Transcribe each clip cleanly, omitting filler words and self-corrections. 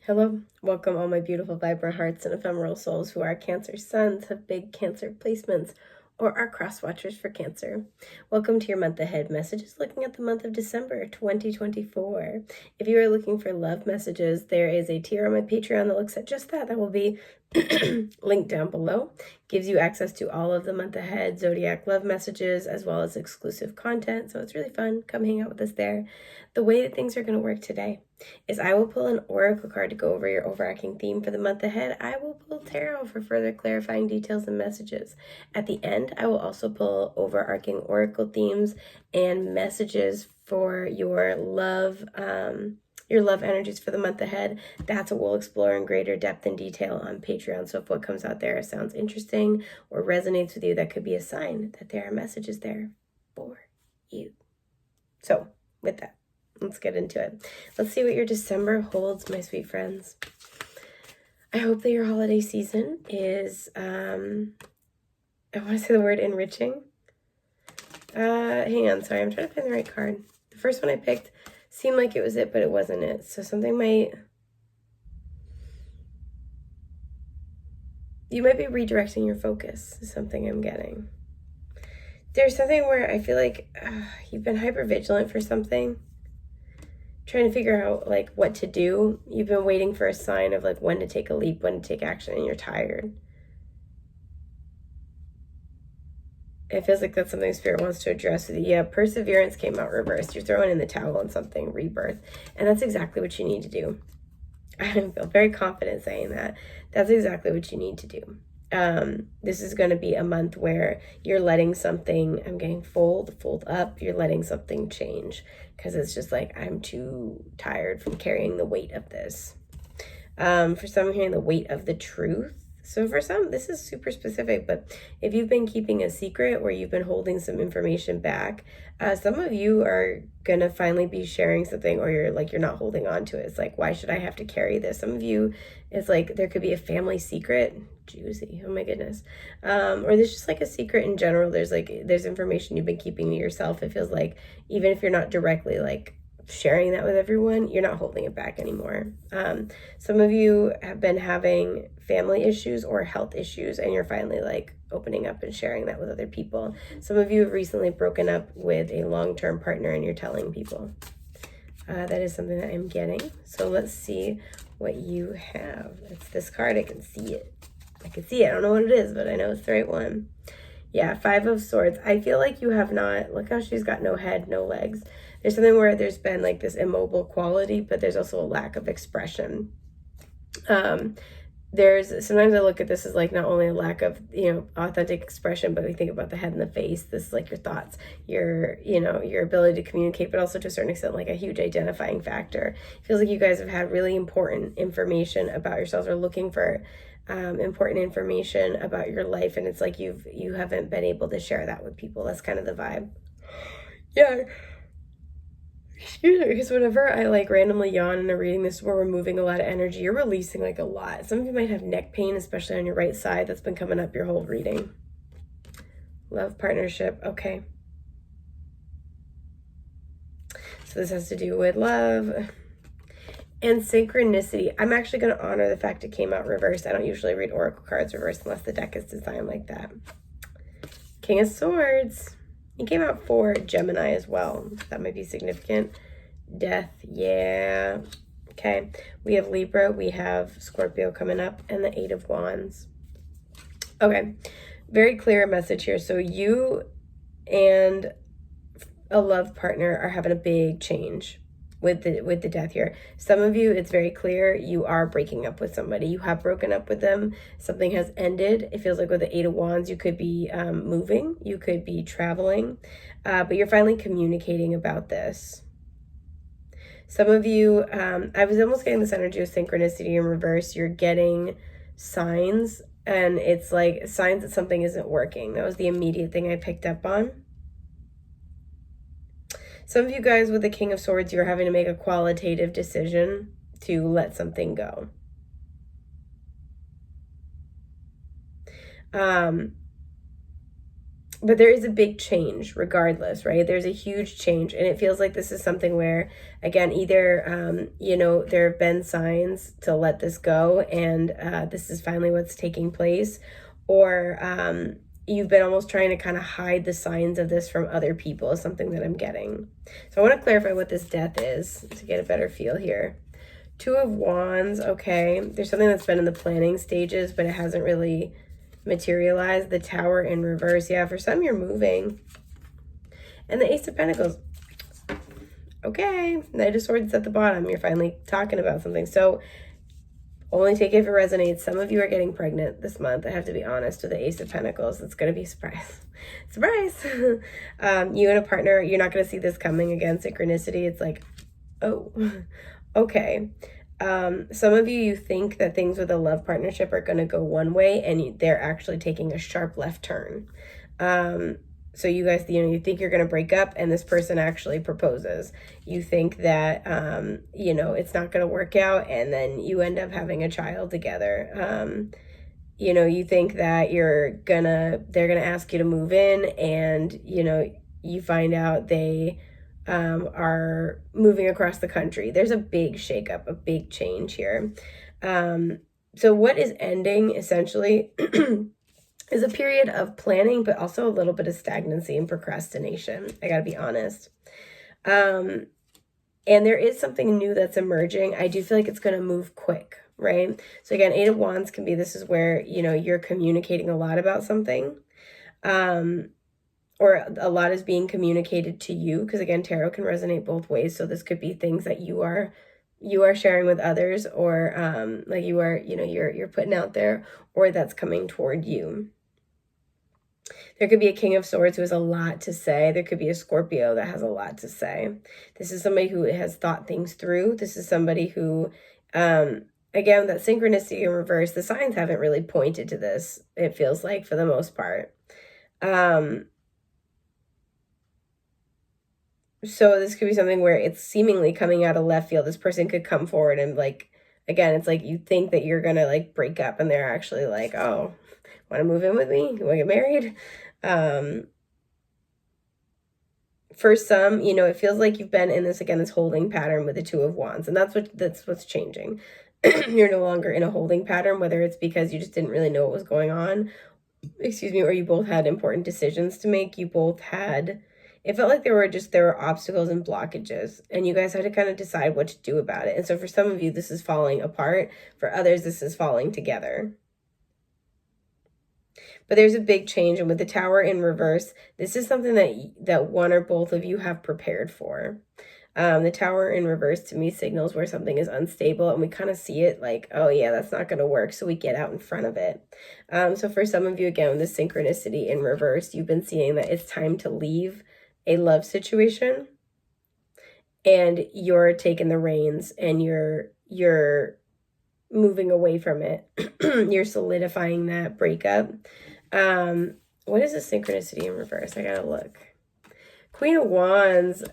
Hello, welcome all my beautiful vibrant hearts and ephemeral souls who are Cancer suns, have big Cancer placements, or are cross watchers for Cancer. Welcome to your month ahead messages looking at the month of December 2024. If you are looking for love messages, there is a tier on my Patreon that looks at just that. That will be linked down below. Gives you access to all of the month ahead zodiac love messages as well as exclusive content. So it's really fun. Come hang out with us there. The way that things are going to work today is I will pull an oracle card to go over your overarching theme for the month ahead. I will pull tarot for further clarifying details and messages. At the end, I will also pull overarching oracle themes and messages for your love energies for the month ahead. That's what we'll explore in greater depth and detail on Patreon. So if what comes out there sounds interesting or resonates with you, that could be a sign that there are messages there for you. So with that, let's get into it. Let's see what your December holds, my sweet friends. I hope that your holiday season is, I want to say the word enriching. Hang on, sorry, I'm trying to find the right card. The first one I picked seemed like it was it, but it wasn't it. So you might be redirecting your focus, is something I'm getting. There's something where I feel like you've been hypervigilant for something, trying to figure out like what to do. You've been waiting for a sign of like when to take a leap, when to take action, and you're tired. It feels like that's something Spirit wants to address with you. Yeah, perseverance came out reversed. You're throwing in the towel on something, rebirth. And that's exactly what you need to do. I feel very confident saying that. That's exactly what you need to do. This is going to be a month where you're letting something, I'm getting fold up, you're letting something change. Because it's just like, I'm too tired from carrying the weight of this. For some, I'm hearing the weight of the truth. So for some, this is super specific, but if you've been keeping a secret or you've been holding some information back, some of you are going to finally be sharing something, or you're not holding on to it. It's like, why should I have to carry this? Some of you, it's like there could be a family secret. Juicy. Oh my goodness. Or there's just like a secret in general. There's information you've been keeping to yourself. It feels like even if you're not directly like sharing that with everyone, you're not holding it back anymore. Some of you have been having family issues or health issues, and you're finally like opening up and sharing that with other people. Some of you have recently broken up with a long-term partner, and you're telling people. That is something that I'm getting. So let's see what you have. It's this card. I can see it. I don't know what it is, but I know it's the right one. Yeah, 5 of Swords. I feel like you have not, look how she's got no head, no legs. There's something where there's been like this immobile quality, but there's also a lack of expression. Sometimes I look at this as like not only a lack of, authentic expression, but we think about the head and the face. This is like your thoughts, your ability to communicate, but also to a certain extent, like a huge identifying factor. It feels like you guys have had really important information about yourselves, or looking for important information about your life, and it's like you haven't been able to share that with people. That's kind of the vibe. Yeah. Excuse me, because whenever I like randomly yawn in a reading, this is where we're moving a lot of energy. You're releasing like a lot. Some of you might have neck pain, especially on your right side. That's been coming up your whole reading. Love, partnership. Okay. So this has to do with love and synchronicity. I'm actually going to honor the fact it came out reversed. I don't usually read oracle cards reversed unless the deck is designed like that. King of Swords. It came out for Gemini as well. That might be significant. Death, yeah. Okay. We have Libra. We have Scorpio coming up, and the 8 of Wands. Okay. Very clear message here. So you and a love partner are having a big change with the death here. Some of you, it's very clear you are breaking up with somebody. You have broken up with them. Something has ended. It feels like with the 8 of Wands, you could be moving. You could be traveling. But you're finally communicating about this. Some of you, I was almost getting this energy of synchronicity in reverse. You're getting signs, and it's like signs that something isn't working. That was the immediate thing I picked up on. Some of you guys with the King of Swords, you're having to make a qualitative decision to let something go. But there is a big change regardless, right? There's a huge change. And it feels like this is something where, again, either, there have been signs to let this go and this is finally what's taking place, or you've been almost trying to kind of hide the signs of this from other people is something that I'm getting. So I want to clarify what this death is to get a better feel here. Two of Wands, okay. There's something that's been in the planning stages, but it hasn't really materialized. The Tower in reverse. Yeah, for some you're moving. And the Ace of Pentacles. Okay. Knight of Swords at the bottom. You're finally talking about something. So only take it if it resonates. Some of you are getting pregnant this month. I have to be honest with the Ace of Pentacles. It's going to be a surprise. Surprise! You and a partner, you're not going to see this coming. Again, synchronicity. It's like, oh, okay. Some of you think that things with a love partnership are going to go one way and they're actually taking a sharp left turn. So you guys, you think you're going to break up and this person actually proposes. You think that, it's not going to work out and then you end up having a child together. You think that they're going to ask you to move in and, you find out they are moving across the country. There's a big shakeup, a big change here. So what is ending essentially is a period of planning, but also a little bit of stagnancy and procrastination. I gotta be honest. And there is something new that's emerging. I do feel like it's gonna move quick, right? So again, Eight of Wands can be, this is where, you're communicating a lot about something. Or a lot is being communicated to you, because again, tarot can resonate both ways. So this could be things that you are sharing with others, or like you are, you're putting out there, or that's coming toward you. There could be a King of Swords who has a lot to say. There could be a Scorpio that has a lot to say. This is somebody who has thought things through. This is somebody who, again, that synchronicity in reverse, the signs haven't really pointed to this, it feels like, for the most part. So this could be something where it's seemingly coming out of left field. This person could come forward and again, it's like you think that you're going to break up and they're actually like, oh, want to move in with me? You want to get married? For some, it feels like you've been in this holding pattern with the Two of Wands, and that's what's changing. You're no longer in a holding pattern, whether it's because you just didn't really know what was going on, or you both had important decisions to make. It felt like there were obstacles and blockages, and you guys had to kind of decide what to do about it. And so for some of you, this is falling apart. For others, this is falling together. But there's a big change, and with the Tower in reverse, this is something that one or both of you have prepared for. The Tower in reverse to me signals where something is unstable, and we kind of see it like, oh yeah, that's not going to work, so we get out in front of it. So for some of you, again, with the synchronicity in reverse, you've been seeing that it's time to leave a love situation, and you're taking the reins and you're moving away from it. You're solidifying that breakup. What is the synchronicity in reverse? I gotta look. Queen of Wands.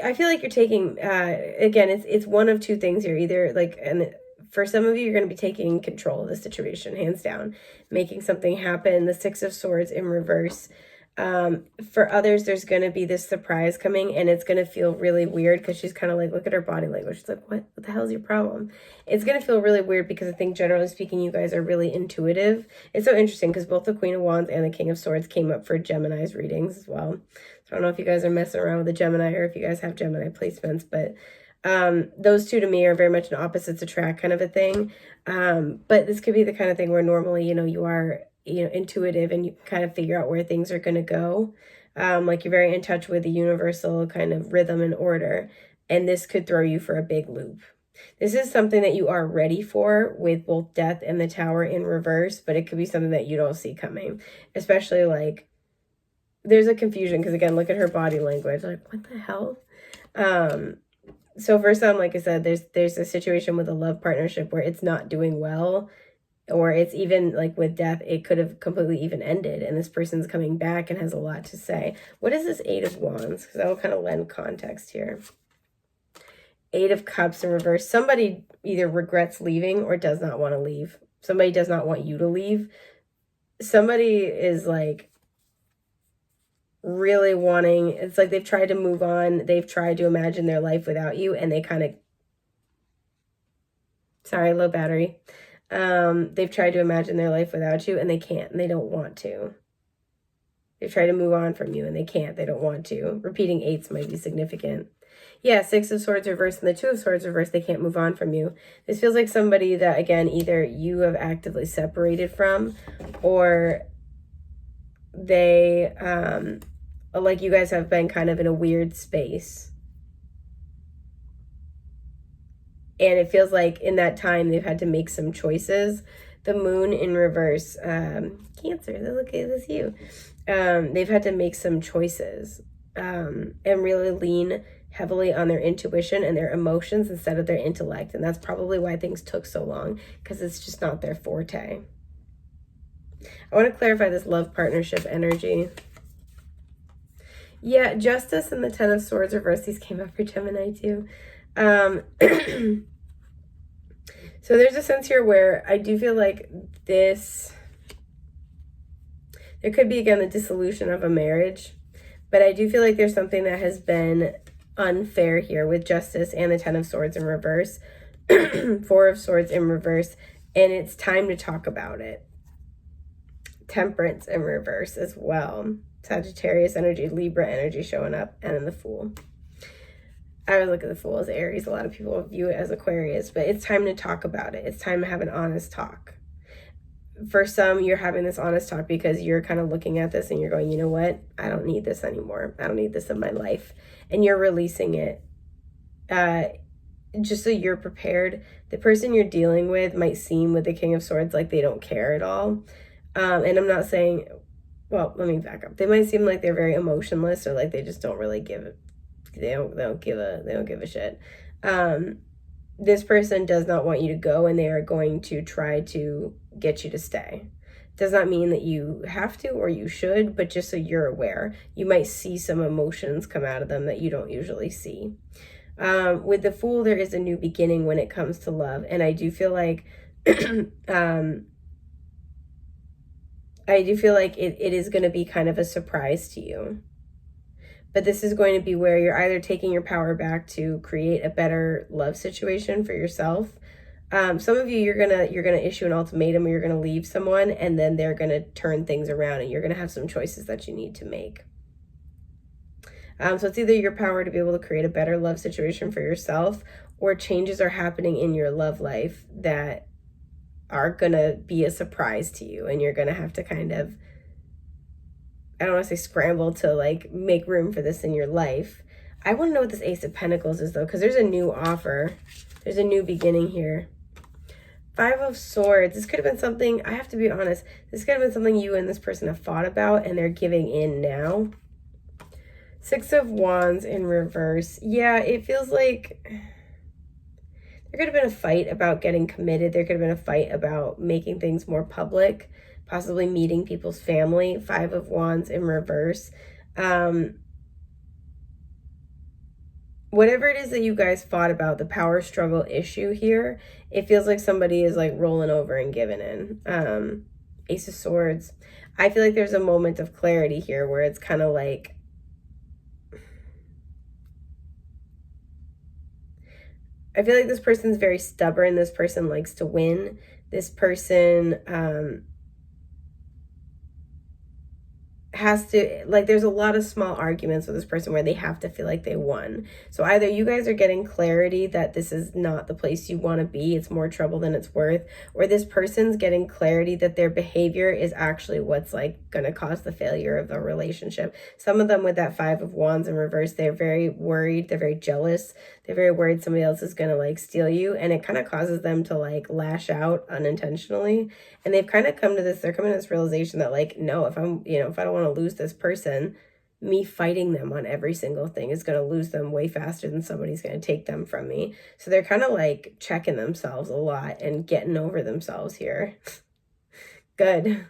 I feel like you're taking, again, it's one of two things here. Either and for some of you, you're going to be taking control of the situation, hands down, making something happen. The Six of Swords in reverse. For others, there's going to be this surprise coming, and it's going to feel really weird because she's kind of like, look at her body language. She's like, what the hell is your problem? It's going to feel really weird because I think generally speaking, you guys are really intuitive. It's so interesting because both the Queen of Wands and the King of Swords came up for Gemini's readings as well. I don't know if you guys are messing around with the Gemini or if you guys have Gemini placements, but those two to me are very much an opposites attract kind of a thing. But this could be the kind of thing where normally, you are intuitive and you kind of figure out where things are going to go. Like you're very in touch with the universal kind of rhythm and order, and this could throw you for a big loop. This is something that you are ready for with both Death and the Tower in reverse, but it could be something that you don't see coming, especially there's a confusion because again, look at her body language. Like, what the hell? So for some, like I said, there's a situation with a love partnership where it's not doing well, or it's even with Death, it could have completely even ended and this person's coming back and has a lot to say. What is this Eight of Wands? Because that will kind of lend context here. Eight of Cups in reverse. Somebody either regrets leaving or does not want to leave. Somebody does not want you to leave. somebody is like really wanting, it's like they've tried to move on. They've tried to imagine their life without you, and they kind of, sorry, low battery. They've tried to imagine their life without you, and they can't, and they don't want to. They've tried to move on from you, and they can't. They don't want to. Repeating eights might be significant. Yeah, Six of Swords reversed and the Two of Swords reversed. They can't move on from you. This feels like somebody that, again, either you have actively separated from, or they, like you guys have been kind of in a weird space. And it feels like in that time they've had to make some choices. The Moon in reverse, Cancer, look at this, you. They've had to make some choices and really lean heavily on their intuition and their emotions instead of their intellect. And that's probably why things took so long, because it's just not their forte. I want to clarify this love partnership energy. Yeah, Justice and the Ten of Swords reversed. These came up for Gemini too. So there's a sense here where I do feel like this, there could be, again, the dissolution of a marriage, but I do feel like there's something that has been unfair here with Justice and the Ten of Swords in reverse, Four of Swords in reverse, and it's time to talk about it. Temperance in reverse as well. Sagittarius energy, Libra energy showing up, and then the Fool. I would look at the Fool as Aries. A lot of people view it as Aquarius, but it's time to talk about it. It's time to have an honest talk. For some, you're having this honest talk because you're kind of looking at this and you're going, you know what? I don't need this anymore. I don't need this in my life. And you're releasing it just so you're prepared. The person you're dealing with might seem, with the King of Swords, like they don't care at all. And I'm not saying, well, let me back up. They might seem like they're very emotionless, or like they just don't really give it. They don't give a shit. This person does not want you to go, and they are going to try to get you to stay. Does not mean that you have to or you should, but just so you're aware, you might see some emotions come out of them that you don't usually see. With the Fool, there is a new beginning when it comes to love, and I do feel like it is going to be kind of a surprise to you. But this is going to be where you're either taking your power back to create a better love situation for yourself. Some of you, you're gonna issue an ultimatum, or you're gonna leave someone, and then they're gonna turn things around, and you're gonna have some choices that you need to make. So it's either your power to be able to create a better love situation for yourself, or changes are happening in your love life that are gonna be a surprise to you, and you're gonna have to kind of, I don't want to say scramble to like make room for this in your life. I want to know what this Ace of Pentacles is though, because there's a new offer. There's a new beginning here. Five of Swords. This could have been something, I have to be honest, this could have been something you and this person have fought about and they're giving in now. Six of Wands in reverse. Yeah, it feels like there could have been a fight about getting committed. There could have been a fight about making things more public, possibly meeting people's family. Five of Wands in reverse. Whatever it is that you guys fought about, the power struggle issue here, it feels like somebody is like rolling over and giving in. Ace of Swords. I feel like there's a moment of clarity here where it's kind of like, I feel like this person's very stubborn. This person likes to win. This person has to, like, there's a lot of small arguments with this person where they have to feel like they won. So either you guys are getting clarity that this is not the place you want to be, it's more trouble than it's worth, or this person's getting clarity that their behavior is actually what's like going to cause the failure of the relationship. Some of them with that Five of Wands in reverse, they're very worried, they're very jealous, they're very worried somebody else is going to like steal you, and it kind of causes them to like lash out unintentionally. And they've kind of come to this, they're coming to this realization that like, no, if I'm, if I don't want to lose this person, me fighting them on every single thing is going to lose them way faster than somebody's going to take them from me. So they're kind of like checking themselves a lot and getting over themselves here. Good.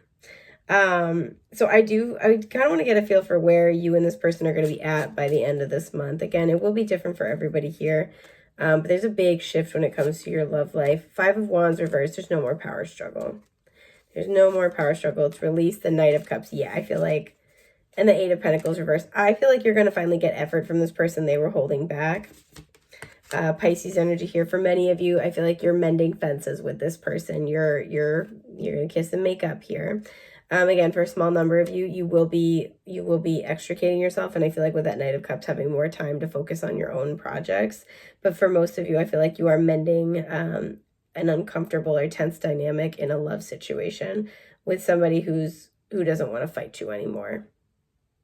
So I kind of want to get a feel for where you and this person are going to be at by the end of this month. Again, it will be different for everybody here. But there's a big shift when it comes to your love life. Five of Wands reversed. There's no more power struggle. There's no more power struggle. It's released. The Knight of Cups. Yeah, I feel like, and the Eight of Pentacles reversed. I feel like you're going to finally get effort from this person they were holding back. Pisces energy here for many of you. I feel like you're mending fences with this person. You're gonna kiss and make up here. Again, for a small number of you, you will be extricating yourself, and I feel like with that Knight of Cups, having more time to focus on your own projects. But for most of you, I feel like you are mending an uncomfortable or tense dynamic in a love situation with somebody who doesn't want to fight you anymore.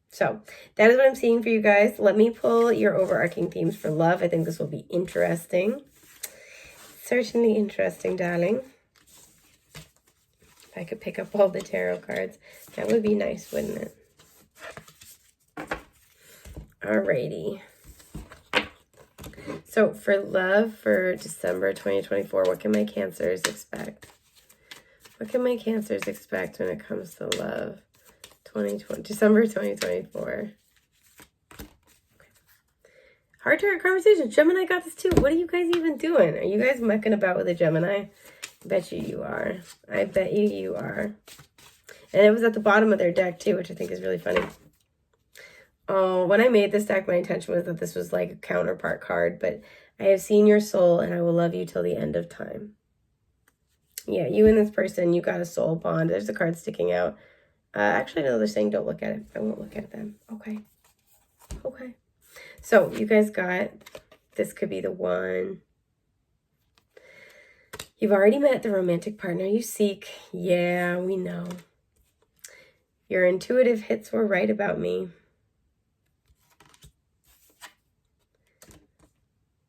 So that is what I'm seeing for you guys. Let me pull your overarching themes for love. I think this will be interesting. Certainly interesting, darling. If I could pick up all the tarot cards, that would be nice, wouldn't it? Alrighty. So for love for December 2024, what can my Cancers expect? What can my Cancers expect when it comes to love? December 2024. Okay. Heart-to-heart conversation. Gemini got this too. What are you guys even doing? Are you guys mucking about with a Gemini? I bet you are. I bet you are. And it was at the bottom of their deck too, which I think is really funny. Oh, when I made this deck, my intention was that this was like a counterpart card, but I have seen your soul and I will love you till the end of time. Yeah, you and this person, you got a soul bond. There's a card sticking out. Actually, no, they're saying don't look at it. I won't look at them. Okay. Okay. So you guys got, this could be the one. You've already met the romantic partner you seek. Yeah, we know. Your intuitive hits were right about me.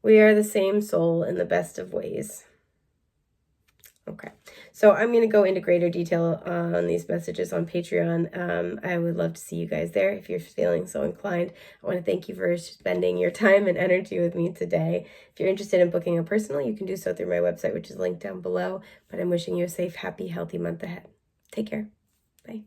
We are the same soul in the best of ways. Okay, so I'm going to go into greater detail on these messages on Patreon. I would love to see you guys there if you're feeling so inclined. I want to thank you for spending your time and energy with me today. If you're interested in booking a personal, you can do so through my website, which is linked down below. But I'm wishing you a safe, happy, healthy month ahead. Take care. Bye.